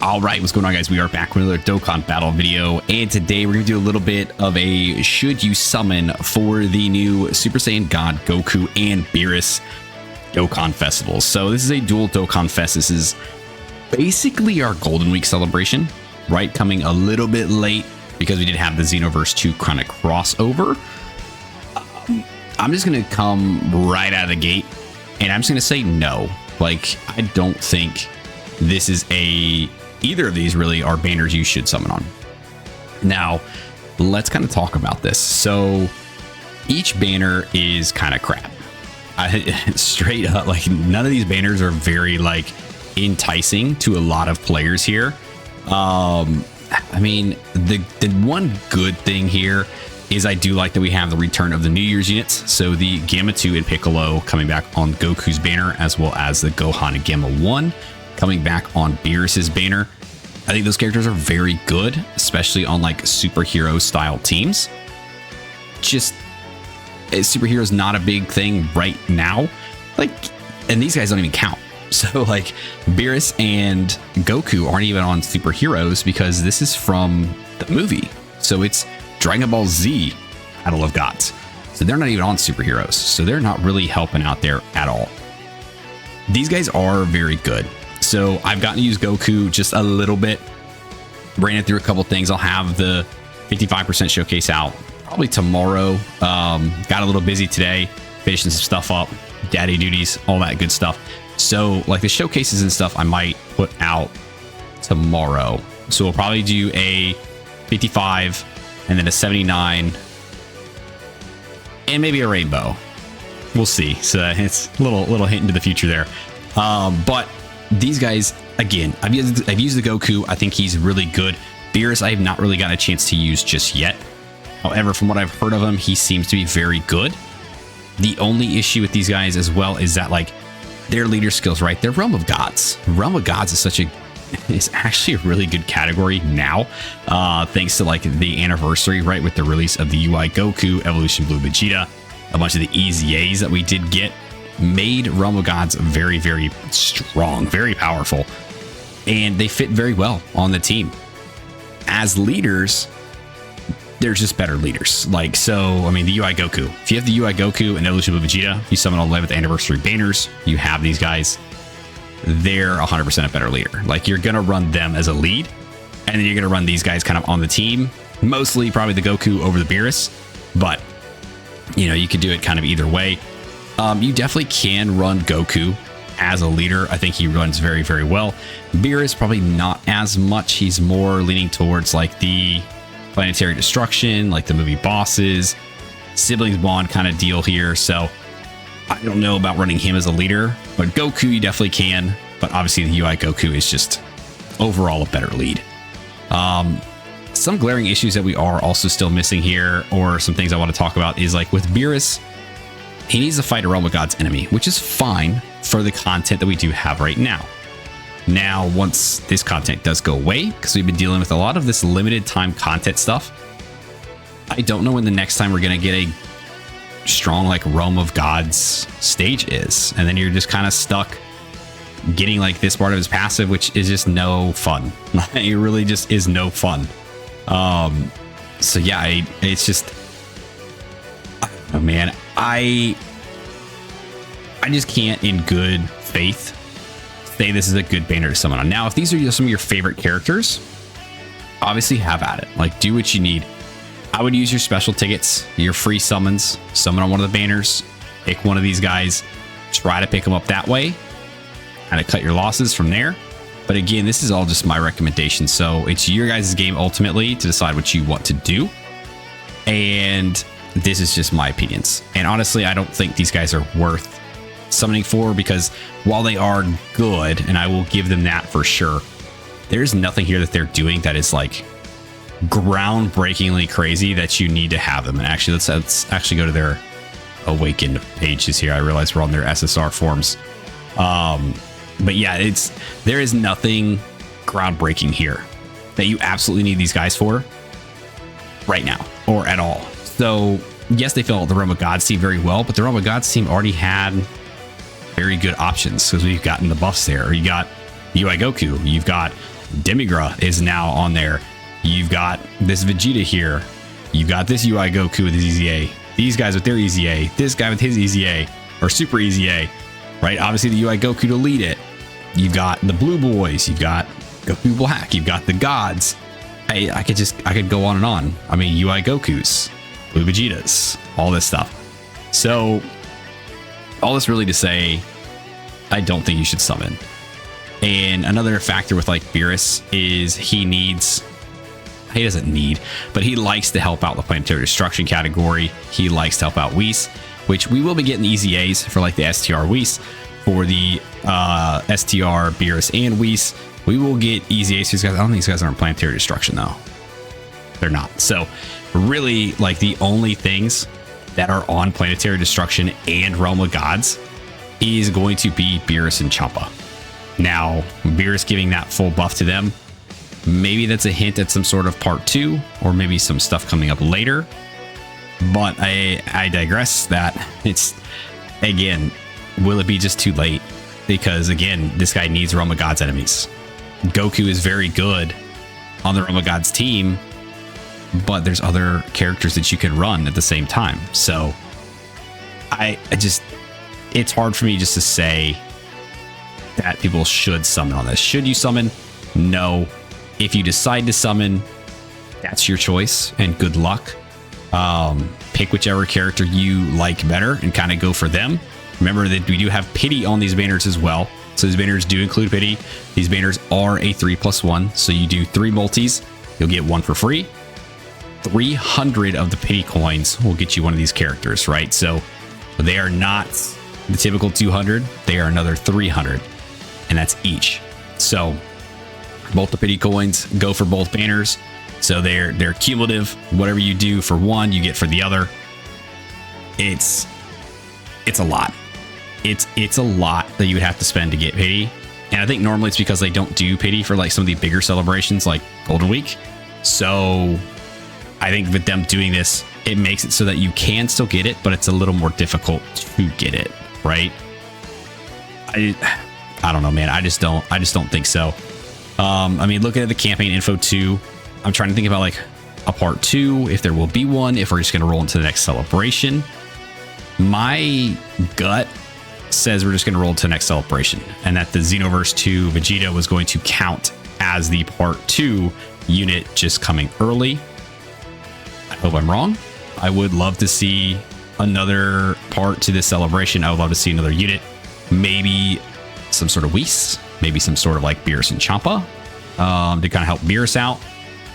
All right, what's going on, guys? We are back with another Dokkan Battle video, and today we're going to do a little bit of a should you summon for the new Super Saiyan God Goku and Beerus Dokkan Festival. So this is a dual Dokkan Fest. This is basically our Golden Week celebration, right? Coming a little bit late because we did have the Xenoverse 2 kind of crossover. I'm just going to come right out of the gate, and I'm just going to say no. Like, I don't think this is either of these really are banners you should summon on. Now, let's kind of talk about this. So each banner is kind of crap. Straight up, like, none of these banners are very like enticing to a lot of players here. I mean, the one good thing here is I do like that we have the return of the New Year's units. So the Gamma 2 and Piccolo coming back on Goku's banner, as well as the Gohan and Gamma 1 coming back on Beerus's banner. I think those characters are very good, especially on like superhero style teams. Just superheroes not a big thing right now. Like, and these guys don't even count. So like Beerus and Goku aren't even on superheroes because this is from the movie. So it's Dragon Ball Z Battle of Gods. So they're not even on superheroes. So they're not really helping out there at all. These guys are very good. So I've gotten to use Goku just a little bit. Ran it through a couple things. I'll have the 55% showcase out probably tomorrow. Got a little busy today, finishing some stuff up, daddy duties, all that good stuff. So like the showcases and stuff I might put out tomorrow. So we'll probably do a 55 and then a 79 and maybe a rainbow. We'll see. So it's a little hint into the future there. But these guys, again, I've used the Goku. I think he's really good. Beerus, I have not really gotten a chance to use just yet. However, from what I've heard of him, he seems to be very good. The only issue with these guys as well is that like their leader skills, right? They're Realm of Gods. Realm of Gods is actually a really good category now, thanks to like the anniversary, right, with the release of the UI Goku, Evolution Blue Vegeta, a bunch of the EZAs that we did get. Made Realm of Gods very, very strong, very powerful, and they fit very well on the team. As leaders, they're just better leaders. Like, so, I mean, the UI Goku. If you have the UI Goku and Evolution Blue Vegeta, you summon all 11th anniversary banners, you have these guys, they're 100% a better leader. Like, you're going to run them as a lead, and then you're going to run these guys kind of on the team. Mostly probably the Goku over the Beerus, but, you know, you could do it kind of either way. You definitely can run Goku as a leader. I think he runs very, very well. Beerus probably not as much. He's more leaning towards like the planetary destruction, like the movie bosses, siblings bond kind of deal here. So I don't know about running him as a leader, but Goku you definitely can. But obviously the UI Goku is just overall a better lead. Some glaring issues that we are also still missing here, or some things I want to talk about, is like with Beerus, he needs to fight a Realm of Gods enemy, which is fine for the content that we do have right now. Now, once this content does go away, because we've been dealing with a lot of this limited time content stuff, I don't know when the next time we're going to get a strong like Realm of Gods stage is. And then you're just kind of stuck getting like this part of his passive, which is just no fun. It really just is no fun. So yeah, it's just, oh man, I just can't in good faith say this is a good banner to summon on. Now, if these are some of your favorite characters, obviously have at it. Like, do what you need. I would use your special tickets, your free summons, summon on one of the banners, pick one of these guys, try to pick them up that way, kind of cut your losses from there. But again, this is all just my recommendation. So it's your guys' game ultimately to decide what you want to do. And this is just my opinions. And honestly, I don't think these guys are worth summoning for, because while they are good, and I will give them that for sure, there's nothing here that they're doing that is like groundbreakingly crazy that you need to have them. And actually, let's actually go to their Awakened pages here. I realize we're on their SSR forums. But yeah, there is nothing groundbreaking here that you absolutely need these guys for right now or at all. So yes, they fill out the Realm of Gods team very well, but the Realm of Gods team already had very good options because we've gotten the buffs there. You got UI Goku, you've got Demigra is now on there. You've got this Vegeta here. You've got this UI Goku with his EZA. These guys with their EZA. This guy with his EZA or Super EZA, right? Obviously the UI Goku to lead it. You've got the Blue Boys. You've got Goku Black. You've got the Gods. I could go on and on. I mean, UI Gokus, Blue Vegetas, all this stuff. So all this really to say, I don't think you should summon. And another factor with like Beerus is he doesn't need, but he likes to help out the planetary destruction category. He likes to help out Whis, which we will be getting the EZAs for like the STR Whis. For the STR Beerus and Whis, we will get EZAs. These guys, I don't think these guys are in planetary destruction though. They're not. So really like the only things that are on planetary destruction and Realm of Gods is going to be Beerus and Champa. Now, Beerus giving that full buff to them, maybe that's a hint at some sort of part 2 or maybe some stuff coming up later. But I digress. That it's, again, will it be just too late? Because again, this guy needs Realm of Gods enemies. Goku is very good on the Realm of Gods team, but there's other characters that you can run at the same time. So I just, it's hard for me just to say that people should summon on this. Should you summon? No. If you decide to summon, that's your choice and good luck. Pick whichever character you like better and kind of go for them. Remember that we do have pity on these banners as well. So these banners do include pity. These banners are a 3+1. So you do 3 multis, you'll get 1 for free. 300 of the pity coins will get you one of these characters, right? So they are not the typical 200. They are another 300, and that's each. So both the pity coins go for both banners. So they're cumulative. Whatever you do for one, you get for the other. It's a lot. It's a lot that you would have to spend to get pity. And I think normally it's because they don't do pity for like some of the bigger celebrations like Golden Week. So I think with them doing this, it makes it so that you can still get it, but it's a little more difficult to get it, right? I don't know, man. I just don't think so. I mean, looking at the campaign info too, I'm trying to think about like a part 2, if there will be one, if we're just going to roll into the next celebration. My gut says we're just going to roll to the next celebration, and that the Xenoverse 2 Vegeta was going to count as the part 2 unit just coming early. I hope I'm wrong. I would love to see another part to this celebration. I would love to see another unit, maybe some sort of Whis, maybe some sort of like Beerus and Champa to kind of help Beerus out.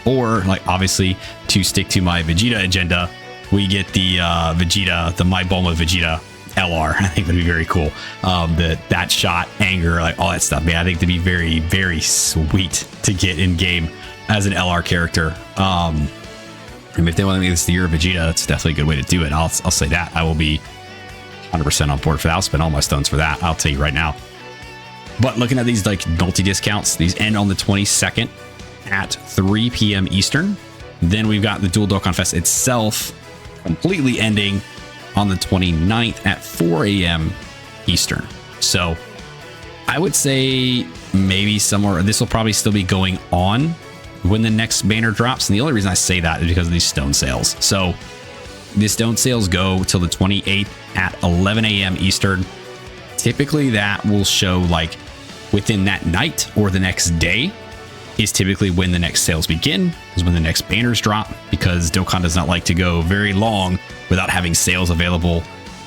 Or like obviously to stick to my Vegeta agenda, we get the Vegeta, the My Bulma Vegeta LR. I think that'd be very cool. That shot, anger, like all that stuff. Man, I think that'd be very, very sweet to get in game as an LR character. And if they want to make this the year of Vegeta, it's definitely a good way to do it. I'll say that. I will be 100% on board for that. I'll spend all my stones for that. I'll tell you right now. But looking at these like multi discounts, these end on the 22nd at 3 p.m. Eastern. Then we've got the Dual Dokkanfest itself completely ending on the 29th at 4 a.m. Eastern. So I would say maybe somewhere, this will probably still be going on when the next banner drops. And the only reason I say that is because of these stone sales. So the stone sales go till the 28th at 11 a.m. Eastern. Typically that will show like within that night or the next day is typically when the next sales begin, is when the next banners drop, because Dokkan does not like to go very long without having sales available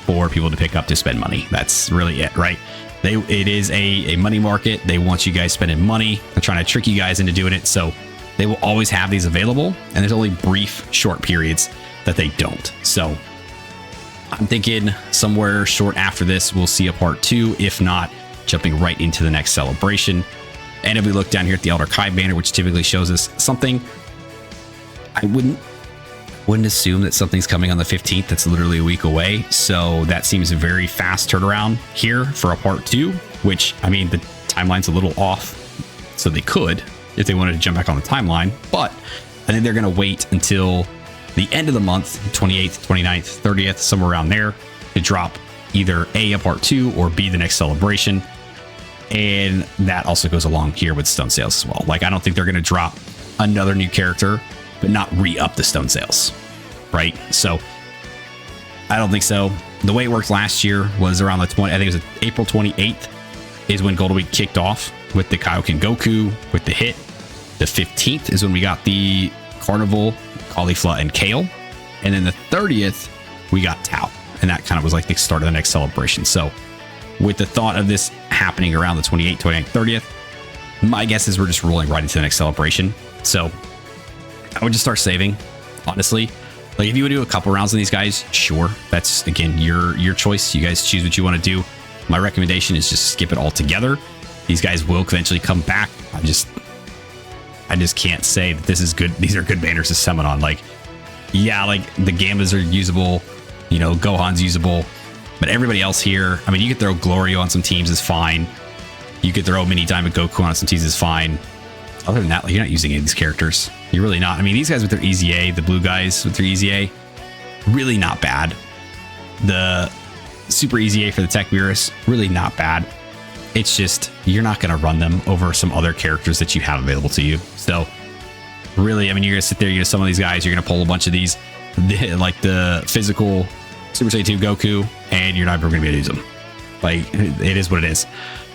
for people to pick up to spend money. That's really it, right? It is a money market. They want you guys spending money. They're trying to trick you guys into doing it. So they will always have these available, and there's only brief, short periods that they don't. So I'm thinking somewhere short after this, we'll see a part 2, if not jumping right into the next celebration. And if we look down here at the Elder Kai banner, which typically shows us something, I wouldn't assume that something's coming on the 15th. That's literally a week away. So that seems a very fast turnaround here for a part 2, which, I mean, the timeline's a little off. So they could, if they wanted to jump back on the timeline, but I think they're going to wait until the end of the month, 28th, 29th, 30th, somewhere around there, to drop either A, a part 2, or B, the next celebration. And that also goes along here with stone sales as well. Like, I don't think they're going to drop another new character, but not re-up the stone sales, right? So I don't think so. The way it worked last year was around the I think it was April 28th is when Golden Week kicked off with the Kaioken Goku with the hit. The 15th is when we got the Carnival, Caulifla, and Kale. And then the 30th, we got Tao. And that kind of was like the start of the next celebration. So with the thought of this happening around the 28th, 29th, 30th, my guess is we're just rolling right into the next celebration. So I would just start saving, honestly. Like, if you would do a couple rounds on these guys, sure. That's, again, your choice. You guys choose what you want to do. My recommendation is just skip it all together. These guys will eventually come back. I just can't say that this is good. These are good banners to summon on. Like, yeah, like the Gambas are usable, you know, Gohan's usable, but everybody else here, I mean, you could throw Glorio on some teams is fine. You could throw Mini Diamond Goku on some teams is fine. Other than that, like, you're not using any of these characters. You're really not. I mean, these guys with their EZA, the blue guys with their EZA, really not bad. The Super EZA for the Tech Beerus, really not bad. It's just, you're not going to run them over some other characters that you have available to you. So really, I mean, you're going to sit there, you're going to summon these guys, you're going to pull a bunch of these, like the physical Super Saiyan 2 Goku, and you're not ever going to be able to use them. Like, it is what it is.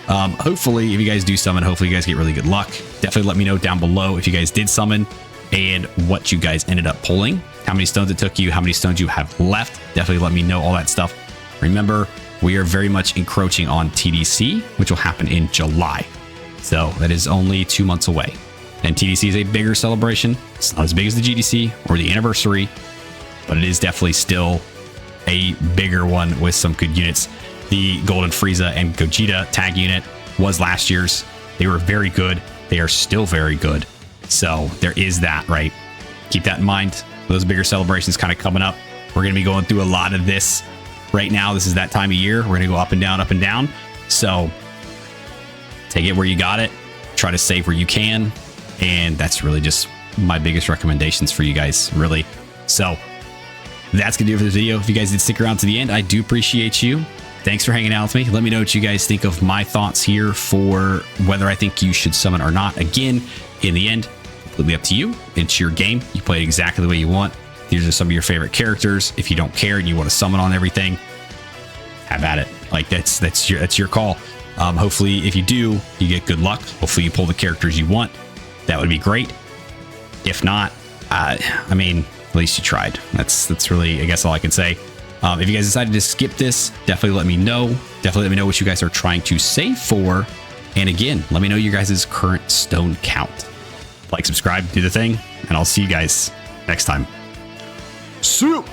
Hopefully, if you guys do summon, hopefully you guys get really good luck. Definitely let me know down below if you guys did summon and what you guys ended up pulling, how many stones it took you, how many stones you have left. Definitely let me know all that stuff. Remember, we are very much encroaching on TDC, which will happen in July. So that is only 2 months away. And TDC is a bigger celebration. It's not as big as the GDC or the anniversary, but it is definitely still a bigger one with some good units. The Golden Frieza and Gogeta tag unit was last year's. They were very good. They are still very good. So there is that, right? Keep that in mind. Those bigger celebrations kind of coming up. We're going to be going through a lot of this right now. This is that time of year. We're going to go up and down, up and down. So take it where you got it. Try to save where you can. And that's really just my biggest recommendations for you guys, really. So that's going to do it for this video. If you guys did stick around to the end, I do appreciate you. Thanks for hanging out with me. Let me know what you guys think of my thoughts here for whether I think you should summon or not. Again, in the end, completely up to you. It's your game. You play it exactly the way you want. These are some of your favorite characters. If you don't care and you want to summon on everything, have at it. Like, that's your call. Hopefully, if you do, you get good luck. Hopefully, you pull the characters you want. That would be great. If not, I mean, at least you tried. That's really, I guess, all I can say. If you guys decided to skip this, definitely let me know. Definitely let me know what you guys are trying to save for. And again, let me know your guys' current stone count. Like, subscribe, do the thing, and I'll see you guys next time. See you.